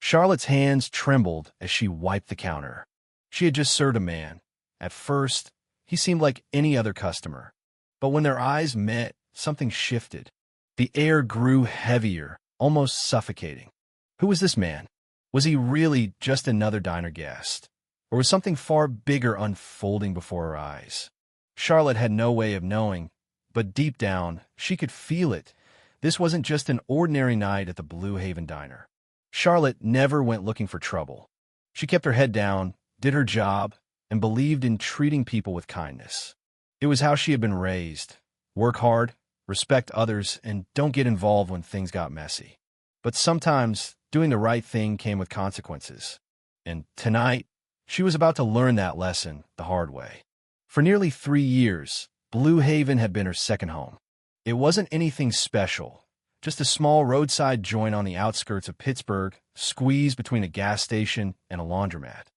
Charlotte's hands trembled as she wiped the counter. She had just served a man. At first, he seemed like any other customer. But when their eyes met, something shifted. The air grew heavier, almost suffocating. Who was this man? Was he really just another diner guest? Or was something far bigger unfolding before her eyes? Charlotte had no way of knowing, but deep down, she could feel it. This wasn't just an ordinary night at the Blue Haven Diner. Charlotte never went looking for trouble. She kept her head down, did her job, and believed in treating people with kindness. It was how she had been raised. Work hard, respect others, and don't get involved when things got messy. But sometimes, doing the right thing came with consequences. And tonight, she was about to learn that lesson the hard way. For nearly 3 years, Blue Haven had been her second home. It wasn't anything special, just a small roadside joint on the outskirts of Pittsburgh, squeezed between a gas station and a laundromat.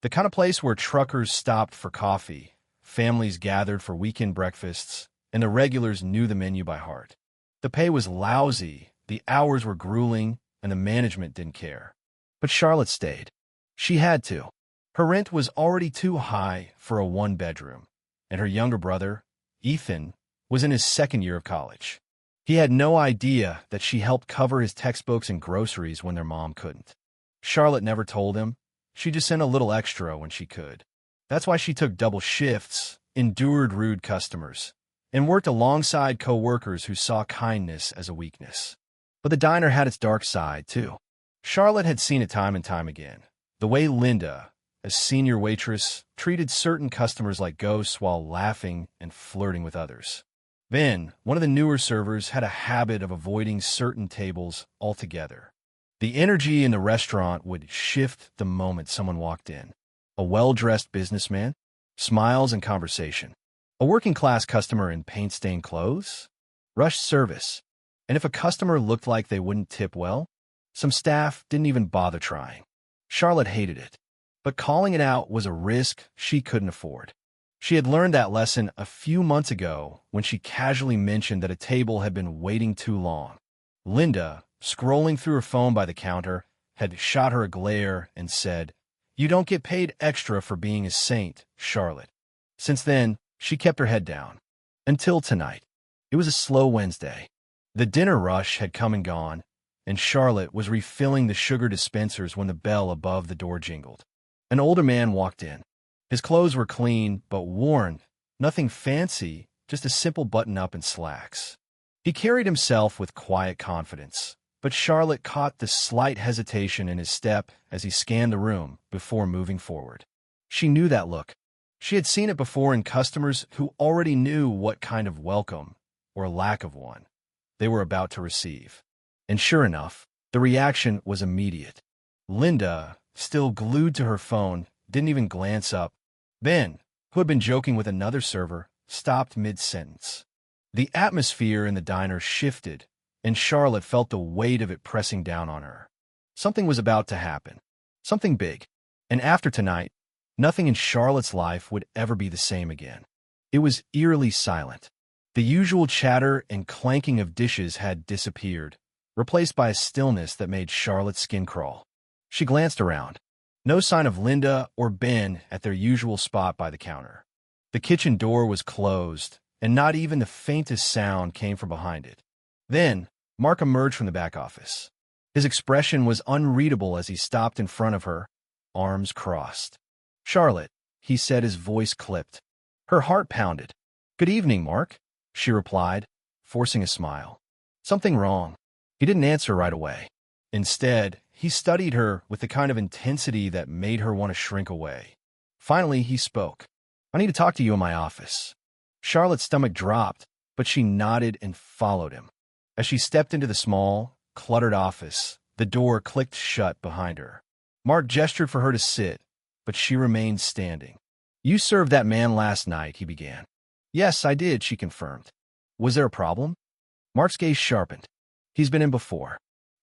The kind of place where truckers stopped for coffee, families gathered for weekend breakfasts, and the regulars knew the menu by heart. The pay was lousy, the hours were grueling, and the management didn't care. But Charlotte stayed. She had to. Her rent was already too high for a one-bedroom, and her younger brother, Ethan, was in his second year of college. He had no idea that she helped cover his textbooks and groceries when their mom couldn't. Charlotte never told him. She just sent a little extra when she could. That's why she took double shifts, endured rude customers, and worked alongside co-workers who saw kindness as a weakness. But the diner had its dark side, too. Charlotte had seen it time and time again. The way Linda, a senior waitress, treated certain customers like ghosts while laughing and flirting with others. Ben, one of the newer servers, had a habit of avoiding certain tables altogether. The energy in the restaurant would shift the moment someone walked in. A well-dressed businessman, smiles and conversation. A working-class customer in paint-stained clothes, rushed service. And if a customer looked like they wouldn't tip well, some staff didn't even bother trying. Charlotte hated it, but calling it out was a risk she couldn't afford. She had learned that lesson a few months ago when she casually mentioned that a table had been waiting too long. Linda, scrolling through her phone by the counter, had shot her a glare and said, "You don't get paid extra for being a saint, Charlotte." Since then, she kept her head down. Until tonight. It was a slow Wednesday. The dinner rush had come and gone, and Charlotte was refilling the sugar dispensers when the bell above the door jingled. An older man walked in. His clothes were clean but worn, nothing fancy, just a simple button-up and slacks. He carried himself with quiet confidence, but Charlotte caught the slight hesitation in his step as he scanned the room before moving forward. She knew that look. She had seen it before in customers who already knew what kind of welcome, or lack of one, they were about to receive. And sure enough, the reaction was immediate. Linda, still glued to her phone, didn't even glance up. Ben, who had been joking with another server, stopped mid-sentence. The atmosphere in the diner shifted, and Charlotte felt the weight of it pressing down on her. Something was about to happen. Something big. And after tonight, nothing in Charlotte's life would ever be the same again. It was eerily silent. The usual chatter and clanking of dishes had disappeared, replaced by a stillness that made Charlotte's skin crawl. She glanced around. No sign of Linda or Ben at their usual spot by the counter. The kitchen door was closed, and not even the faintest sound came from behind it. Then, Mark emerged from the back office. His expression was unreadable as he stopped in front of her, arms crossed. "Charlotte," he said, his voice clipped. Her heart pounded. "Good evening, Mark," she replied, forcing a smile. Something wrong. He didn't answer right away. Instead, he studied her with the kind of intensity that made her want to shrink away. Finally, he spoke. "I need to talk to you in my office." Charlotte's stomach dropped, but she nodded and followed him. As she stepped into the small, cluttered office, the door clicked shut behind her. Mark gestured for her to sit, but she remained standing. "You served that man last night," he began. "Yes, I did," she confirmed. "Was there a problem?" Mark's gaze sharpened. "He's been in before.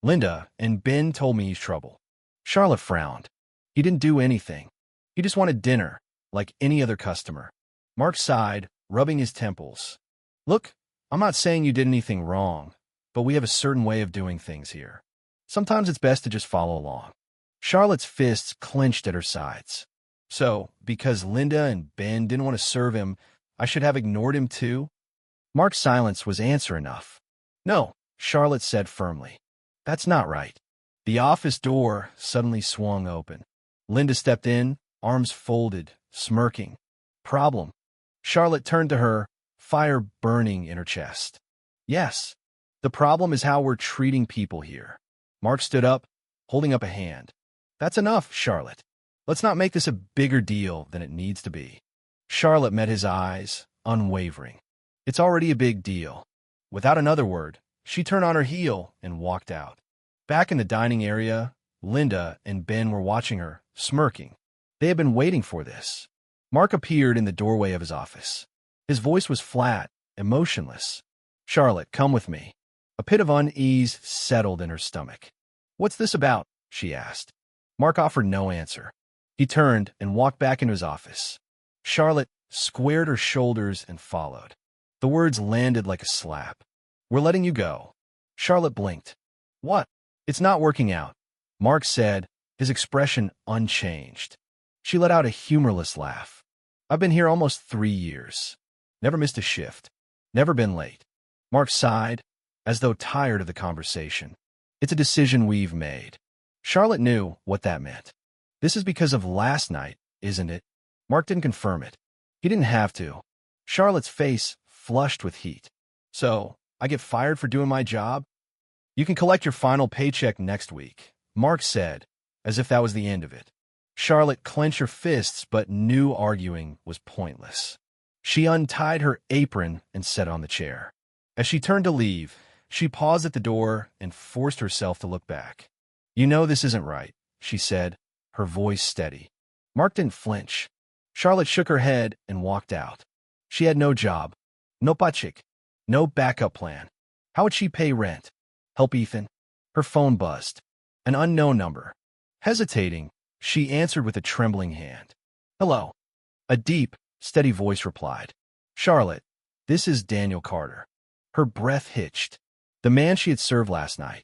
Linda and Ben told me he's trouble." Charlotte frowned. "He didn't do anything. He just wanted dinner, like any other customer." Mark sighed, rubbing his temples. "Look, I'm not saying you did anything wrong, but we have a certain way of doing things here. Sometimes it's best to just follow along." Charlotte's fists clenched at her sides. So, because Linda and Ben didn't want to serve him, I should have ignored him too? Mark's silence was answer enough. No, Charlotte said firmly. That's not right. The office door suddenly swung open. Linda stepped in, arms folded, smirking. Problem. Charlotte turned to her, fire burning in her chest. Yes, the problem is how we're treating people here. Mark stood up, holding up a hand. That's enough, Charlotte. Let's not make this a bigger deal than it needs to be. Charlotte met his eyes, unwavering. It's already a big deal. Without another word, she turned on her heel and walked out. Back in the dining area, Linda and Ben were watching her, smirking. They had been waiting for this. Mark appeared in the doorway of his office. His voice was flat, emotionless. Charlotte, come with me. A pit of unease settled in her stomach. What's this about? She asked. Mark offered no answer. He turned and walked back into his office. Charlotte squared her shoulders and followed. The words landed like a slap. We're letting you go. Charlotte blinked. What? It's not working out, Mark said, his expression unchanged. She let out a humorless laugh. I've been here almost 3 years. Never missed a shift. Never been late. Mark sighed, as though tired of the conversation. It's a decision we've made. Charlotte knew what that meant. This is because of last night, isn't it? Mark didn't confirm it. He didn't have to. Charlotte's face flushed with heat. So, I get fired for doing my job? You can collect your final paycheck next week, Mark said, as if that was the end of it. Charlotte clenched her fists but knew arguing was pointless. She untied her apron and set on the chair. As she turned to leave, she paused at the door and forced herself to look back. You know this isn't right, she said, her voice steady. Mark didn't flinch. Charlotte shook her head and walked out. She had no job, no paycheck, no backup plan. How would she pay rent? Help Ethan? Her phone buzzed. An unknown number. Hesitating, she answered with a trembling hand. Hello. A deep, steady voice replied. Charlotte, this is Daniel Carter. Her breath hitched. The man she had served last night.